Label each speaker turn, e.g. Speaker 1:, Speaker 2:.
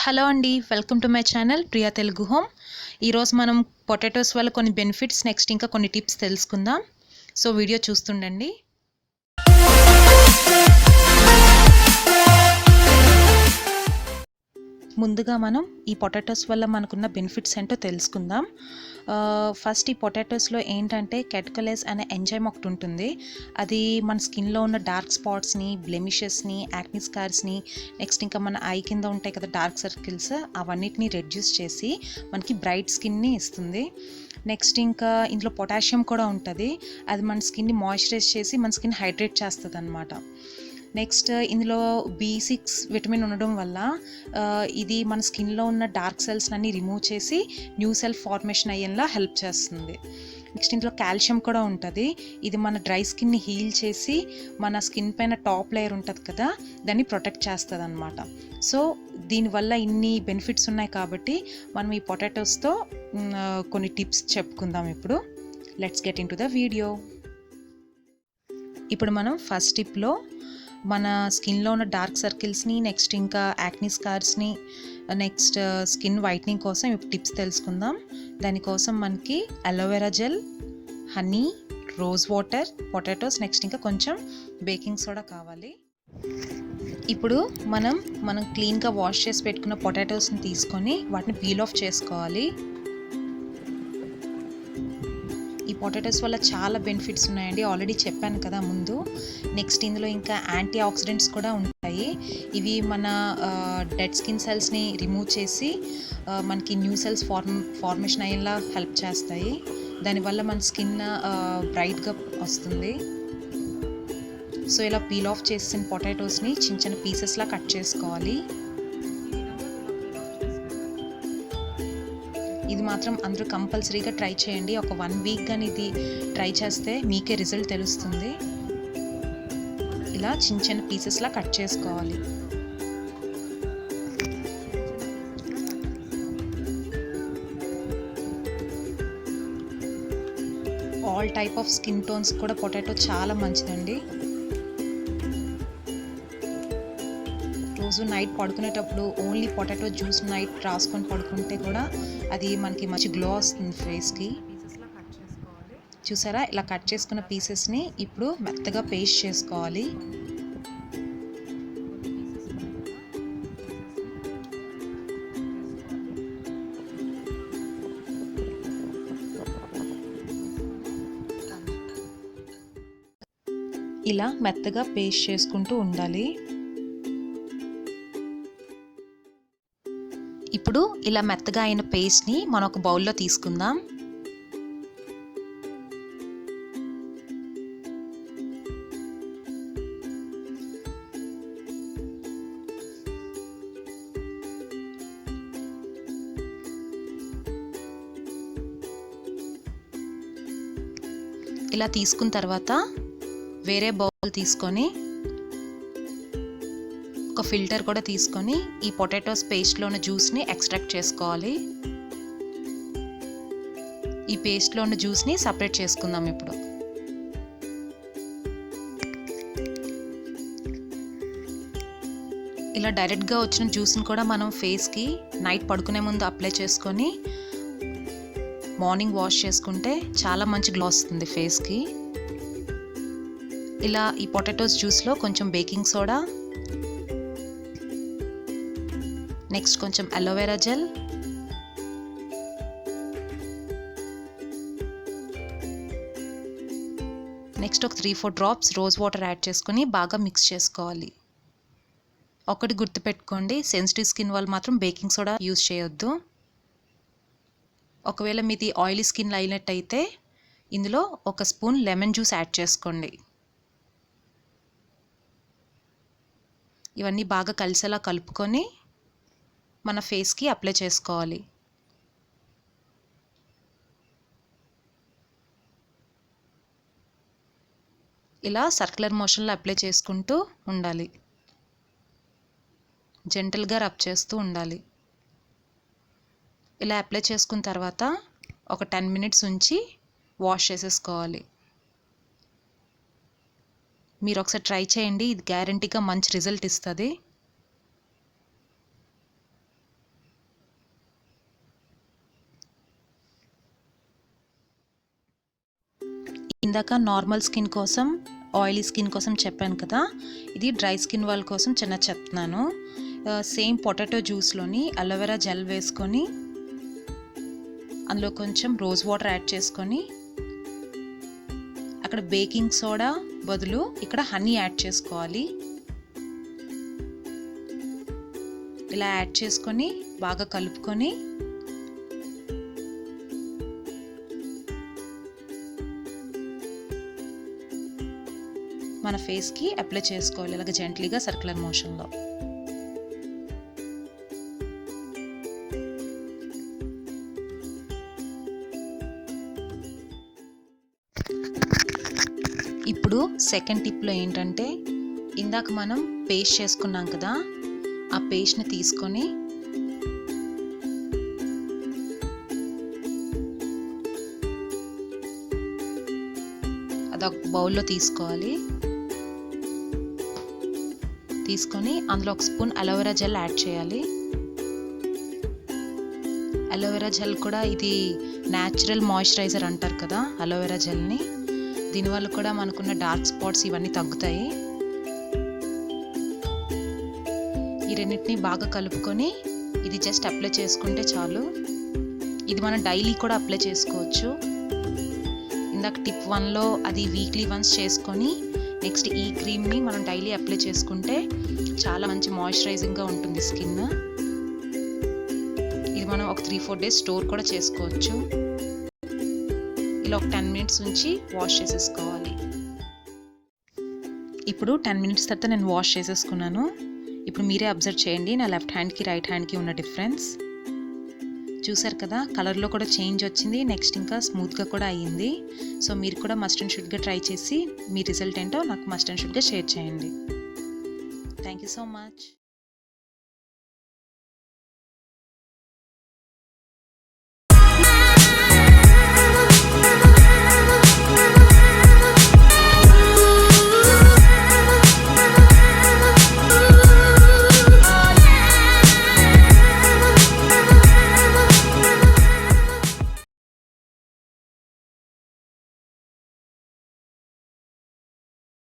Speaker 1: Hello అండి, welcome to my channel Priya Telugu home. ఈరోజు మనం పొటాటోస్ వల్ల కొన్ని బెనిఫిట్స్, నెక్స్ట్ ఇంకా కొన్ని టిప్స్ తెలుసుకుందాం. సో వీడియో చూస్తుండండి. ముందుగా మనం ఈ పొటాటోస్ వల్ల మనకున్న బెనిఫిట్స్ ఏంటో తెలుసుకుందాం. ఫస్ట్ ఈ పొటాటోస్లో ఏంటంటే కెటకలేస్ అనే ఎంజైమ్ ఒకటి ఉంటుంది. అది మన స్కిన్లో ఉన్న డార్క్ స్పాట్స్ని, బ్లెమిషెస్ని, యాక్ని స్కార్స్ని, నెక్స్ట్ ఇంకా మన ఐ కింద ఉంటాయి కదా డార్క్ సర్కిల్స్, అవన్నిటిని రెడ్యూస్ చేసి మనకి బ్రైట్ స్కిన్ని ఇస్తుంది. నెక్స్ట్ ఇంకా ఇందులో పొటాషియం కూడా ఉంటుంది. అది మన స్కిన్ని మాయిశ్చరైజ్ చేసి మన స్కిన్ హైడ్రేట్ చేస్తుంది అన్నమాట. నెక్స్ట్ ఇందులో B6 విటమిన్ ఉండడం వల్ల ఇది మన స్కిన్లో ఉన్న డార్క్ సెల్స్ అన్ని రిమూవ్ చేసి న్యూ సెల్ ఫార్మేషన్ అయ్యేలా హెల్ప్ చేస్తుంది. నెక్స్ట్ ఇందులో కాల్షియం కూడా ఉంటుంది. ఇది మన డ్రై స్కిన్ని హీల్ చేసి మన స్కిన్ పైన టాప్ లేయర్ ఉంటుంది కదా, దాన్ని ప్రొటెక్ట్ చేస్తుంది అనమాట. సో దీనివల్ల ఇన్ని బెనిఫిట్స్ ఉన్నాయి కాబట్టి మనం ఈ పొటాటోస్తో కొన్ని టిప్స్ చెప్పుకుందాం. ఇప్పుడు let's get in to the video. ఇప్పుడు మనం ఫస్ట్ టిప్లో మన స్కిన్లో ఉన్న డార్క్ సర్కిల్స్ని, నెక్స్ట్ ఇంకా యాక్ని స్కార్స్ని, నెక్స్ట్ స్కిన్ వైట్నింగ్ కోసం ఇప్పుడు టిప్స్ తెలుసుకుందాం. దానికోసం మనకి aloe vera gel, honey, rose water, potatoes, next ఇంకా కొంచెం బేకింగ్ సోడా కావాలి. ఇప్పుడు మనం క్లీన్గా వాష్ చేసి పెట్టుకున్న పొటాటోస్ని తీసుకొని వాటిని పీల్ ఆఫ్ చేసుకోవాలి. ఈ పొటాటోస్ వల్ల చాలా బెనిఫిట్స్ ఉన్నాయండి, ఆల్రెడీ చెప్పాను కదా ముందు. నెక్స్ట్ ఇందులో ఇంకా యాంటీ ఆక్సిడెంట్స్ కూడా ఉంటాయి. ఇవి మన డెడ్ స్కిన్ సెల్స్ని రిమూవ్ చేసి మనకి న్యూ సెల్స్ ఫార్మేషన్ అయ్యేలా హెల్ప్ చేస్తాయి. దానివల్ల మన స్కిన్ బ్రైట్గా వస్తుంది. సో ఇలా పీల్ ఆఫ్ చేసిన పొటాటోస్ని చిన్న చిన్న పీసెస్లా కట్ చేసుకోవాలి. ఇది మాత్రం అందరూ కంపల్సరీగా ట్రై చేయండి. ఒక 1 వీక్ కానీ ఇది ట్రై చేస్తే మీకే రిజల్ట్ తెలుస్తుంది. ఇలా చిన్న చిన్న పీసెస్లా కట్ చేసుకోవాలి. All type of skin tones కూడా పొటాటో చాలా మంచిదండి. రోజు నైట్ పడుకునేటప్పుడు ఓన్లీ పొటాటో జ్యూస్ నైట్ రాసుకొని పడుకుంటే కూడా అది మనకి మంచి గ్లో వస్తుంది ఫేస్కి. చూసారా, ఇలా కట్ చేసుకున్న పీసెస్ని ఇప్పుడు మెత్తగా పేస్ట్ చేసుకోవాలి. ఇలా మెత్తగా పేస్ట్ చేసుకుంటూ ఉండాలి. ఇప్పుడు ఇలా మెత్తగా అయిన పేస్ట్ని మనం ఒక బౌల్లో తీసుకుందాం. ఇలా తీసుకున్న తర్వాత వేరే బౌల్ తీసుకొని ఒక ఫిల్టర్ కూడా తీసుకొని ఈ పొటాటోస్ పేస్ట్లో ఉన్న జ్యూస్ని ఎక్స్ట్రాక్ట్ చేసుకోవాలి. ఈ పేస్ట్లో ఉన్న జ్యూస్ని సపరేట్ చేసుకుందాం. ఇప్పుడు ఇలా డైరెక్ట్గా వచ్చిన జ్యూస్ని కూడా మనం ఫేస్కి నైట్ పడుకునే ముందు అప్లై చేసుకొని మార్నింగ్ వాష్ చేసుకుంటే చాలా మంచి గ్లో వస్తుంది ఫేస్కి. ఇలా ఈ పొటాటోస్ జ్యూస్లో కొంచెం బేకింగ్ సోడా, నెక్స్ట్ కొంచెం అలోవెరా జెల్, నెక్స్ట్ ఒక 3-4 డ్రాప్స్ రోజ్ వాటర్ యాడ్ చేసుకొని బాగా మిక్స్ చేసుకోవాలి. ఒకటి గుర్తుపెట్టుకోండి, సెన్సిటివ్ స్కిన్ వాళ్ళు మాత్రం బేకింగ్ సోడా యూజ్ చేయొద్దు. ఒకవేళ మీది ఆయిలీ స్కిన్ అయినట్టయితే ఇందులో 1 స్పూన్ లెమన్ జ్యూస్ యాడ్ చేసుకోండి. ఇవన్నీ బాగా కలిసేలా కలుపుకొని మన ఫేస్కి అప్లై చేసుకోవాలి. ఇలా సర్క్యులర్ మోషన్లో అప్లై చేసుకుంటూ ఉండాలి. జెంటల్గా రబ్ చేస్తూ ఉండాలి. ఇలా అప్లై చేసుకున్న తర్వాత ఒక 10 మినిట్స్ ఉంచి వాష్ చేసేసుకోవాలి. మీరు ఒకసారి ట్రై చేయండి, ఇది గ్యారంటీగా మంచి రిజల్ట్ ఇస్తుంది. ఇందాక నార్మల్ స్కిన్ కోసం, ఆయిలీ స్కిన్ కోసం చెప్పాను కదా, ఇది డ్రై స్కిన్ వాళ్ళ కోసం చిన్న చెప్తున్నాను. సేమ్ పొటాటో జ్యూస్లోని అలోవెరా జెల్ వేసుకొని అందులో కొంచెం రోజ్ వాటర్ యాడ్ చేసుకొని అక్కడ బేకింగ్ సోడా బదులు ఇక్కడ హనీ యాడ్ చేసుకోవాలి. ఇలా యాడ్ చేసుకొని బాగా కలుపుకొని మన ఫేస్కి అప్లై చేసుకోవాలి, ఇలాగ జెంట్లీగా సర్క్యులర్ మోషన్లో. ఇప్పుడు సెకండ్ టిప్లో ఏంటంటే, ఇందాక మనం పేస్ట్ చేసుకున్నాం కదా, ఆ పేస్ట్ని తీసుకొని అదొక బౌల్లో తీసుకోవాలి. తీసుకొని అందులో ఒక స్పూన్ అలోవెరా జెల్ యాడ్ చేయాలి. అలోవెరా జెల్ కూడా ఇది న్యాచురల్ మాయిశ్చరైజర్ అంటారు కదా అలోవెరా జెల్ని. దీనివల్ల కూడా మనకున్న డార్క్ స్పాట్స్ ఇవన్నీ తగ్గుతాయి. ఈ రెండింటిని బాగా కలుపుకొని ఇది జస్ట్ అప్లై చేసుకుంటే చాలు. ఇది మనం డైలీ కూడా అప్లై చేసుకోవచ్చు. ఇందాక టిప్ 1లో అది వీక్లీ వన్స్ చేసుకొని నెక్స్ట్ ఈ క్రీమ్ని మనం డైలీ అప్లై చేసుకుంటే చాలా మంచి మాయిశ్చరైజింగ్గా ఉంటుంది స్కిన్. ఇది మనం ఒక 3-4 డేస్ స్టోర్ కూడా చేసుకోవచ్చు. ఇలా ఒక 10 మినిట్స్ ఉంచి వాష్ చేసేసుకోవాలి. ఇప్పుడు 10 మినిట్స్ తర్వాత నేను వాష్ చేసేసుకున్నాను. ఇప్పుడు మీరే అబ్జర్వ్ చేయండి నా లెఫ్ట్ హ్యాండ్కి రైట్ హ్యాండ్కి ఉన్న డిఫరెన్స్. చూసారు కదా, కలర్లో కూడా చేంజ్ వచ్చింది, నెక్స్ట్ ఇంకా స్మూత్గా కూడా అయ్యింది. సో మీరు కూడా మస్ట్ అండ్ షుడ్గా ట్రై చేసి మీ రిజల్ట్ ఏంటో నాకు మస్ట్ అండ్ షుడ్గా షేర్ చేయండి. Thank you so much.